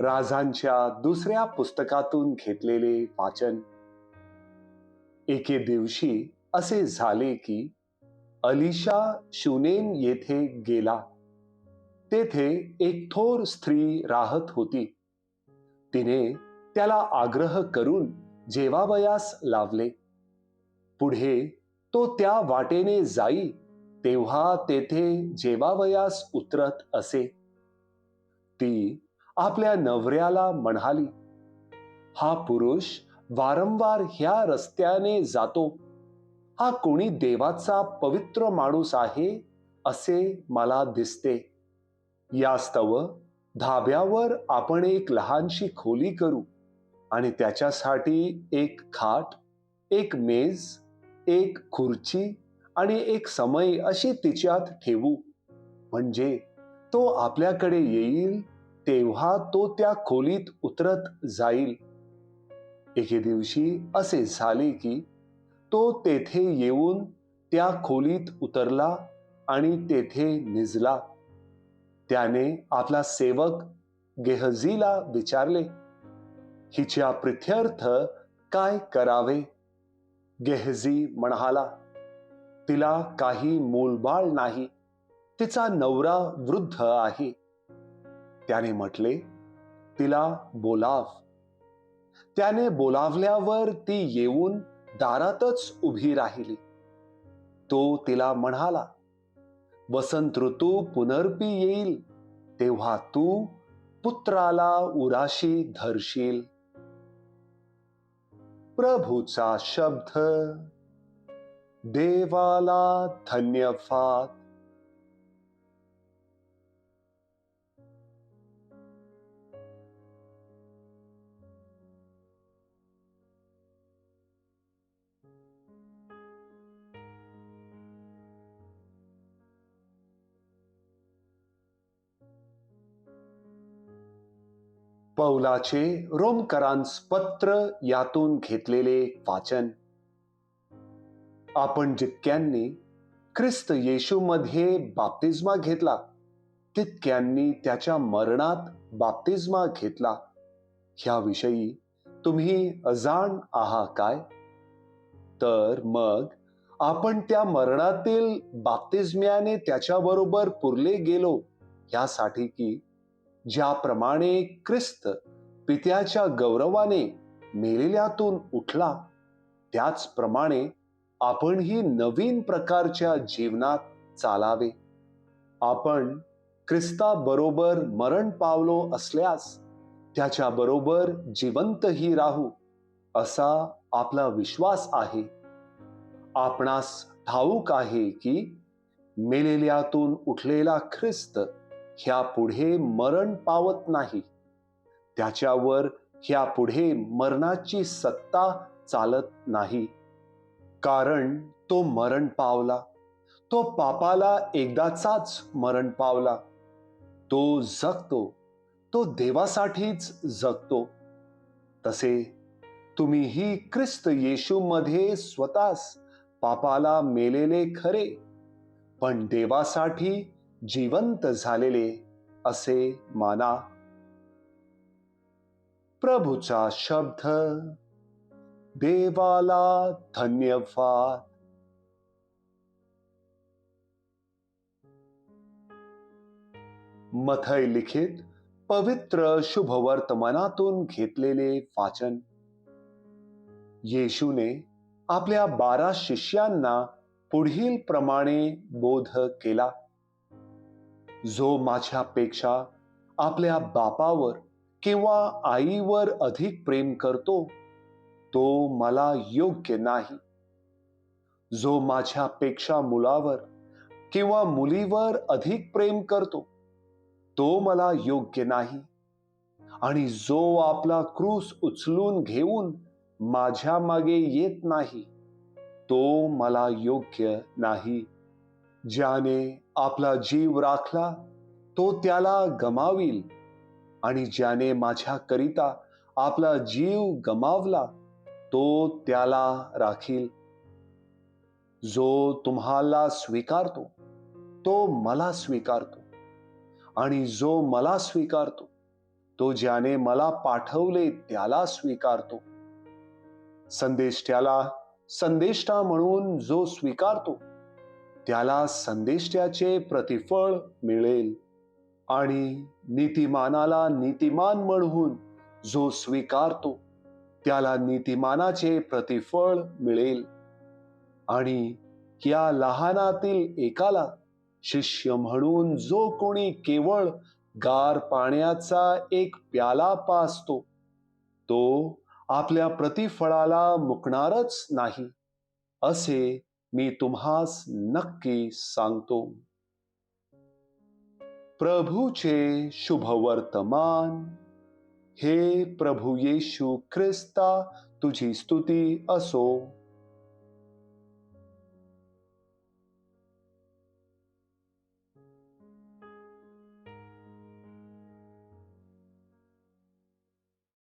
राजांच्या दुसऱ्या पुस्तकातून घेतलेले वाचन. एके दिवशी असे झाले की अलीशा शुनेम येथे गेला. तेथे एक थोर स्त्री राहत होती. तिने त्याला आग्रह करून जेवावयास लावले. पुढे तो त्या वाटेने जाई तेव्हा तेथे जेवावयास उतरत असे. ती आपल्या नवऱ्याला म्हणाली, हा पुरुष वारंवार ह्या रस्त्याने जातो. हा कोणी देवाचा पवित्र माणूस आहे असे मला दिसते. यास्तव धाब्यावर आपण एक लहानशी खोली करू आणि त्याच्यासाठी एक खाट, एक मेज, एक खुर्ची आणि एक समई अशी तिच्यात ठेवू. म्हणजे तो आपल्याकडे येईल तेव्हा तो त्या खोलीत उतरत जाईल. एके दिवशी असे झाले की तो तेथे येऊन त्या खोलीत उतरला आणि तेथे निजला. त्याने आपला सेवक गेहजीला विचारले, हिच्या प्रित्यर्थ काय करावे? गेहजी म्हणाला, तिला काही मूलबाळ नाही. तिचा नवरा वृद्ध आहे. त्याने म्हटले, तिला बोलाव. त्याने बोलावल्यावर ती येऊन दारातच उभी राहिली. तो तिला म्हणाला, वसंत ऋतू पुनर्पी येईल तेव्हा तू पुत्राला उराशी धरशील. प्रभूचा शब्द. देवाला धन्यवाद. पौलाचे रोमकरांस पत्र यातून घेतलेले वाचन. आपण जितक्यांनी ख्रिस्त येशूमध्ये बाप्तिस्मा घेतला तितक्यांनी त्याच्या मरणात बाप्तिस्मा घेतला. ह्याविषयी तुम्ही अजाण आहात काय? तर मग आपण त्या मरणातील बाप्तिस्म्याने त्याच्याबरोबर पुरले गेलो, ह्यासाठी की ज्याप्रमाणे ख्रिस्त पित्याच्या गौरवाने मेलेल्यातून उठला, त्याचप्रमाणे आपणही नवीन प्रकारच्या जीवनात चालावे. आपण ख्रिस्ताबरोबर मरण पावलो असल्यास त्याच्याबरोबर जिवंतही राहू, असा आपला विश्वास आहे. आपणास ठाऊक आहे की मेलेल्यातून उठलेला ख्रिस्त ह्या पुढे मरण पावत नाही. त्याच्यावर ह्या पुढे मरणाची सत्ता चालत नाही. कारण तो मरण पावला, तो पापाला एकदाचाच मरण पावला. तो जगतो, तो देवासाठीच जगतो. तसे तुम्हीही ख्रिस्त येशूमध्ये स्वतःस पापाला मेलेले खरे, पण देवासाठी जिवंत झालेले असे माना. प्रभूचा शब्द. देवाला धन्यवाद. मथई लिखित पवित्र शुभवर्तमानातून घेतलेले वाचन. येशूने आपल्या 12 शिष्यांना पुढील प्रमाणे बोध केला. जो माझ्यापेक्षा आपल्या बापावर किंवा आईवर अधिक प्रेम करतो तो मला योग्य नाही. जो माझ्यापेक्षा मुलावर किंवा मुलीवर अधिक प्रेम करतो तो मला योग्य नाही. आणि जो आपला क्रूस उचलून घेऊन माझ्या मागे येत नाही तो मला योग्य नाही. ज्याने आपला जीव राखला तो त्याला गमावील, आणि ज्याने माझ्याकरिता आपला जीव गमावला तो त्याला राखील. जो तुम्हाला स्वीकारतो तो मला स्वीकारतो, आणि जो मला स्वीकारतो तो ज्याने मला पाठवले त्याला स्वीकारतो. संदेष्ट्याला संदेष्टा म्हणून जो स्वीकारतो त्याला संदेष्ट्याचे प्रतिफळ मिळेल, आणि नीतिमानाला नीतिमान म्हणून जो स्वीकारतो त्याला नीतिमानाचे प्रतिफळ मिळेल, आणि या लहानातील एकाला शिष्य म्हणून जो कोणी केवळ गार पाण्याचा एक प्याला पाजतो तो आपल्या प्रतिफळाला मुकणारच नाही, असे मी तुम्हास नक्की सांगतो. प्रभूचे शुभवर्तमान. हे प्रभू येशू ख्रिस्ता, तुझी स्तुती असो.